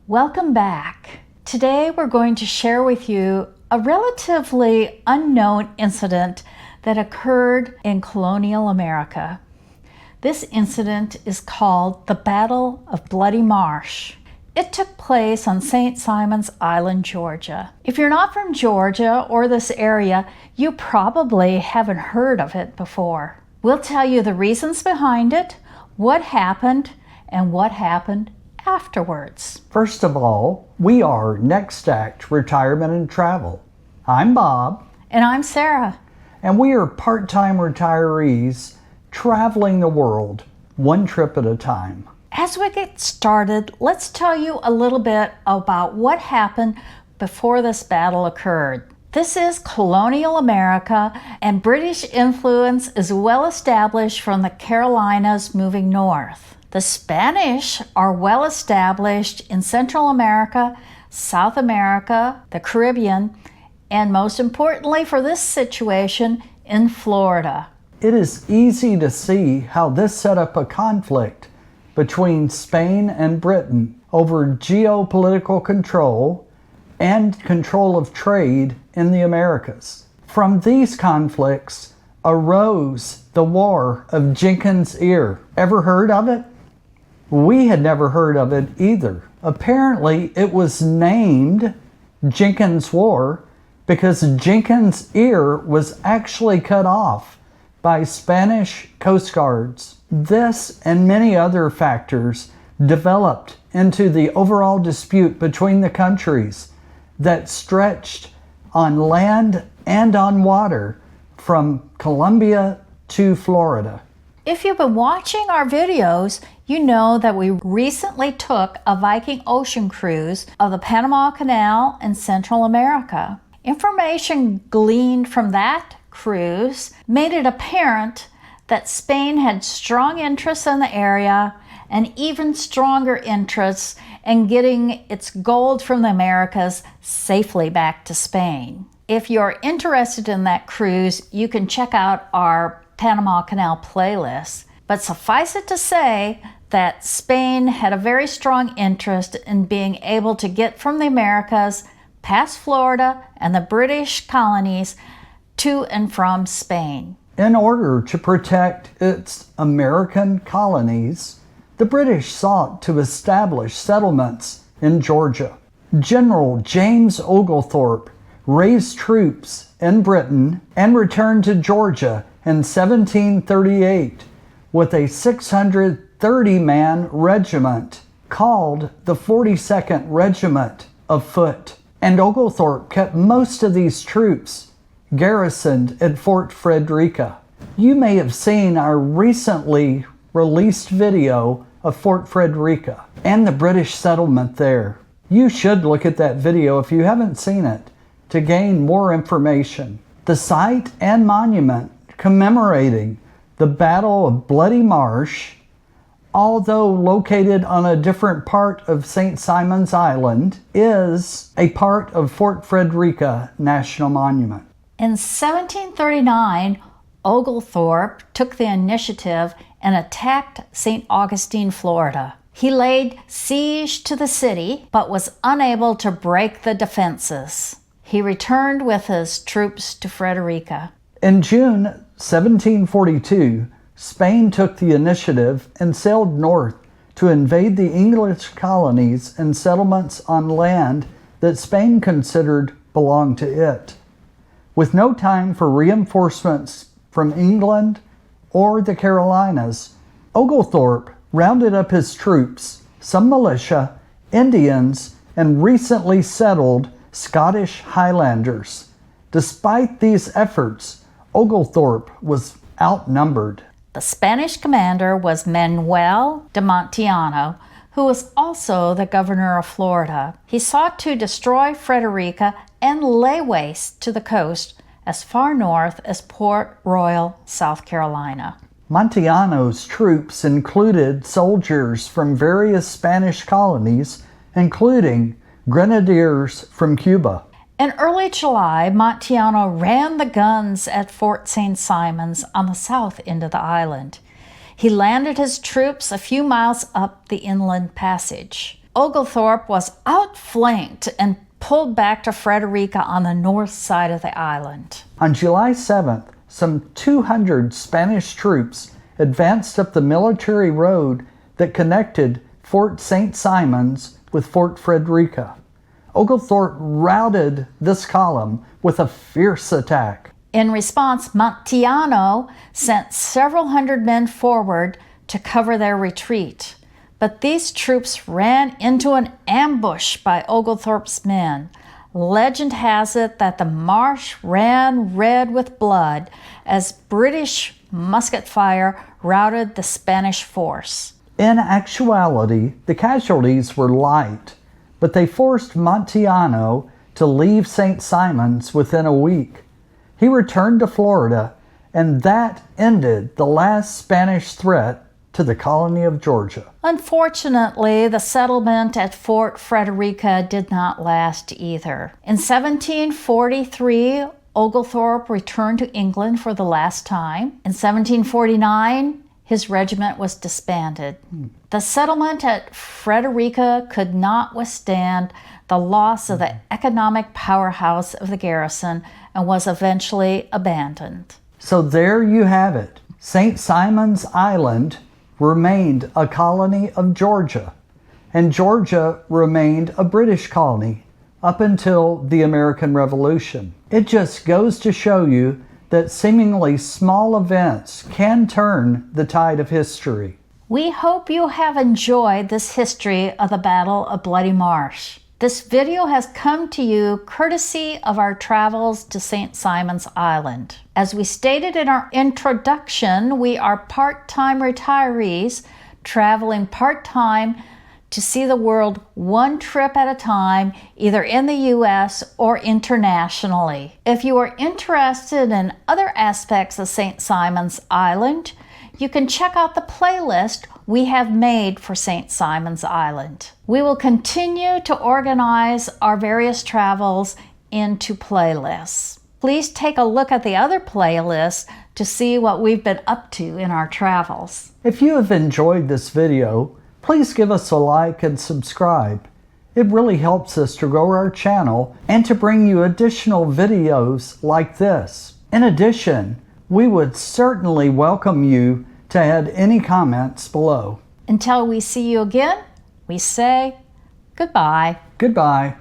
Welcome back. Today we're going to share with you a relatively unknown incident that occurred in colonial America. This incident is called the Battle of Bloody Marsh. It took place on St. Simon's Island, Georgia. If you're not from Georgia or this area, you probably haven't heard of it before. We'll tell you the reasons behind it, what happened, and what happened afterwards. First of all, we are Next Act Retirement and Travel. I'm Bob. And I'm Sarah. And we are part-time retirees traveling the world one trip at a time. As we get started, let's tell you a little bit about what happened before this battle occurred. This is colonial America, and British influence is well established from the Carolinas moving north. The Spanish are well established in Central America, South America, the Caribbean, and most importantly for this situation, in Florida. It is easy to see how this set up a conflict between Spain and Britain over geopolitical control and control of trade in the Americas. From these conflicts arose the War of Jenkins Ear. Ever heard of it? We had never heard of it either. Apparently, it was named Jenkins War because Jenkins Ear was actually cut off by Spanish coast guards. This and many other factors developed into the overall dispute between the countries that stretched on land and on water from Colombia to Florida. If you've been watching our videos, you know that we recently took a Viking ocean cruise of the Panama Canal in Central America. Information gleaned from that cruise made it apparent that Spain had strong interests in the area and even stronger interests in getting its gold from the Americas safely back to Spain. If you're interested in that cruise, you can check out our Panama Canal playlist. But suffice it to say that Spain had a very strong interest in being able to get from the Americas past Florida and the British colonies to and from Spain. In order to protect its American colonies, the British sought to establish settlements in Georgia. General James Oglethorpe raised troops in Britain and returned to Georgia in 1738 with a 630-man regiment called the 42nd Regiment of Foot. And Oglethorpe kept most of these troops garrisoned at Fort Frederica. You may have seen our recently released video of Fort Frederica and the British settlement there. You should look at that video if you haven't seen it to gain more information. The site and monument commemorating the Battle of Bloody Marsh, although located on a different part of St. Simon's Island, is a part of Fort Frederica National Monument. In 1739, Oglethorpe took the initiative and attacked St. Augustine, Florida. He laid siege to the city, but was unable to break the defenses. He returned with his troops to Frederica. In June 1742, Spain took the initiative and sailed north to invade the English colonies and settlements on land that Spain considered belonged to it. With no time for reinforcements from England or the Carolinas, Oglethorpe rounded up his troops, some militia, Indians, and recently settled Scottish Highlanders. Despite these efforts, Oglethorpe was outnumbered. The Spanish commander was Manuel de Montillano, who was also the governor of Florida. He sought to destroy Frederica and lay waste to the coast as far north as Port Royal, South Carolina. Montillano's troops included soldiers from various Spanish colonies, including grenadiers from Cuba. In early July, Montillano ran the guns at Fort St. Simon's on the south end of the island. He landed his troops a few miles up the inland passage. Oglethorpe was outflanked and pulled back to Frederica on the north side of the island. On July 7th, some 200 Spanish troops advanced up the military road that connected Fort St. Simon's with Fort Frederica. Oglethorpe routed this column with a fierce attack. In response, Montiano sent several hundred men forward to cover their retreat. But these troops ran into an ambush by Oglethorpe's men. Legend has it that the marsh ran red with blood as British musket fire routed the Spanish force. In actuality, the casualties were light, but they forced Montiano to leave St. Simon's within a week. He returned to Florida, and that ended the last Spanish threat to the colony of Georgia. Unfortunately, the settlement at Fort Frederica did not last either. In 1743, Oglethorpe returned to England for the last time. In 1749, his regiment was disbanded. The settlement at Frederica could not withstand the loss of the economic powerhouse of the garrison and was eventually abandoned. So there you have it. St. Simon's Island remained a colony of Georgia, and Georgia remained a British colony up until the American Revolution. It just goes to show you that seemingly small events can turn the tide of history. We hope you have enjoyed this history of the Battle of Bloody Marsh. This video has come to you courtesy of our travels to St. Simon's Island. As we stated in our introduction, we are part-time retirees traveling part-time to see the world one trip at a time, either in the U.S. or internationally. If you are interested in other aspects of St. Simon's Island, you can check out the playlist we have made for St. Simon's Island. We will continue to organize our various travels into playlists. Please take a look at the other playlists to see what we've been up to in our travels. If you have enjoyed this video, please give us a like and subscribe. It really helps us to grow our channel and to bring you additional videos like this. In addition, we would certainly welcome you to add any comments below. Until we see you again, we say goodbye. Goodbye.